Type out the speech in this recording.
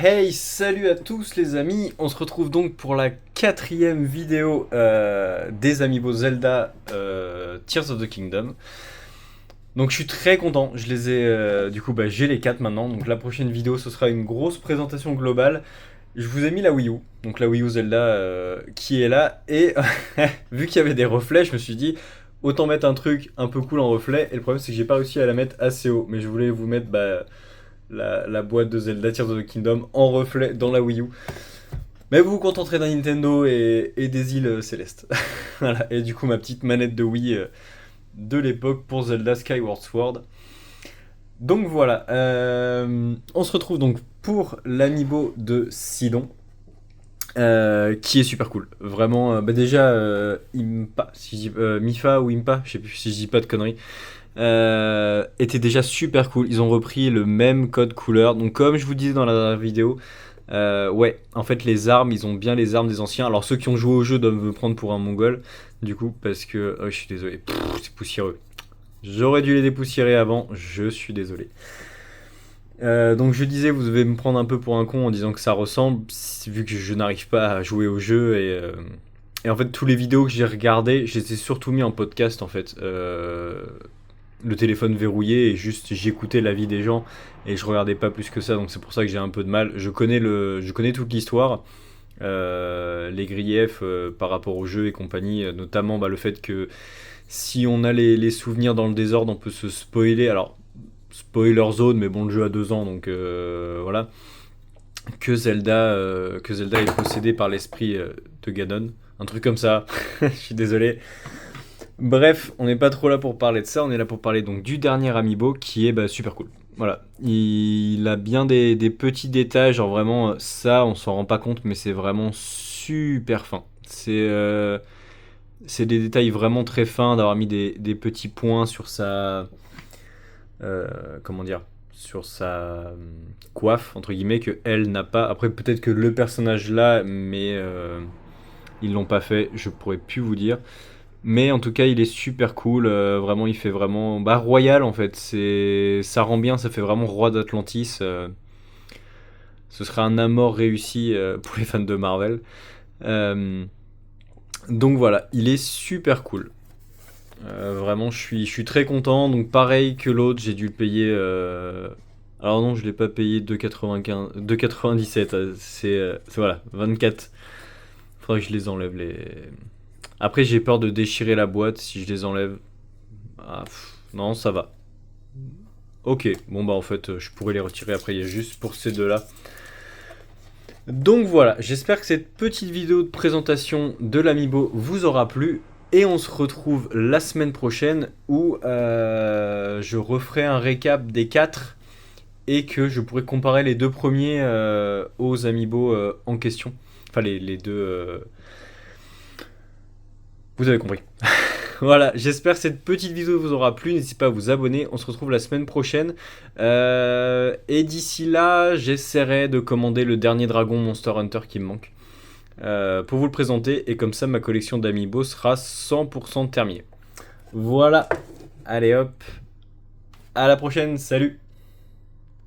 Hey, salut à tous les amis, on se retrouve donc pour la quatrième vidéo des Amiibo Zelda Tears of the Kingdom. Donc je suis très content, je les ai, j'ai les 4 maintenant, donc la prochaine vidéo ce sera une grosse présentation globale. Je vous ai mis la Wii U, donc la Wii U Zelda qui est là, et vu qu'il y avait des reflets, je me suis dit autant mettre un truc un peu cool en reflet, et le problème c'est que j'ai pas réussi à la mettre assez haut, mais je voulais vous mettre la boîte de Zelda Tears of the Kingdom en reflet dans la Wii U. Mais vous vous contenterez d'un Nintendo et des îles célestes. Voilà, et du coup ma petite manette de Wii de l'époque pour Zelda Skyward Sword. Donc voilà, on se retrouve donc pour l'amiibo de Sidon. Qui est super cool, vraiment. Déjà, Impa, si je dis, Mifa ou Impa, je sais plus si je dis pas de conneries, était déjà super cool. Ils ont repris le même code couleur. Donc, comme je vous disais dans la dernière vidéo, ouais, en fait, les armes, ils ont bien les armes des anciens. Alors, ceux qui ont joué au jeu doivent me prendre pour un mongol, du coup, parce que. Oh, je suis désolé, c'est poussiéreux. J'aurais dû les dépoussiérer avant, je suis désolé. Donc je disais, vous devez me prendre un peu pour un con en disant que ça ressemble, vu que je n'arrive pas à jouer au jeu et en fait tous les vidéos que j'ai regardées, je les ai surtout mis en podcast en fait. Le téléphone verrouillé et juste j'écoutais l'avis des gens et je regardais pas plus que ça, donc c'est pour ça que j'ai un peu de mal. Je connais toute l'histoire, les griefs par rapport au jeu et compagnie, notamment le fait que si on a les souvenirs dans le désordre, on peut se spoiler. Alors spoiler zone, mais bon, le jeu a 2 ans, donc voilà. Que Zelda est possédé par l'esprit de Ganon. Un truc comme ça. Je suis désolé. Bref, on n'est pas trop là pour parler de ça. On est là pour parler donc du dernier Amiibo qui est super cool. Voilà. Il a bien des petits détails. Genre vraiment, ça, on s'en rend pas compte, mais c'est vraiment super fin. C'est des détails vraiment très fins d'avoir mis des petits points sur sa comment dire, sur sa coiffe entre guillemets que elle n'a pas. Après peut-être que le personnage l'a, mais ils l'ont pas fait. Je pourrais plus vous dire. Mais en tout cas, il est super cool. Vraiment, il fait vraiment royal en fait. Ça rend bien. Ça fait vraiment roi d'Atlantis. Ce serait un amour réussi pour les fans de Marvel. Euh, donc voilà, il est super cool. Vraiment, je suis très content. Donc, pareil que l'autre, j'ai dû le payer. Alors, non, je l'ai pas payé 2,95, 2,97. Voilà, 24. Faudrait que je les enlève. Après, j'ai peur de déchirer la boîte si je les enlève. Non, ça va. Ok, bon, en fait, je pourrais les retirer après. Il y a juste pour ces deux-là. Donc voilà, j'espère que cette petite vidéo de présentation de l'Amiibo vous aura plu. Et on se retrouve la semaine prochaine où je referai un récap des 4 et que je pourrai comparer les deux premiers aux Amiibo en question. Enfin, les deux. Vous avez compris. Voilà, j'espère que cette petite vidéo vous aura plu. N'hésitez pas à vous abonner. On se retrouve la semaine prochaine. Et d'ici là, j'essaierai de commander le dernier dragon Monster Hunter qui me manque. Pour vous le présenter. Et comme ça, ma collection d'Amiibo sera 100% terminée. Voilà. Allez hop. À la prochaine. Salut.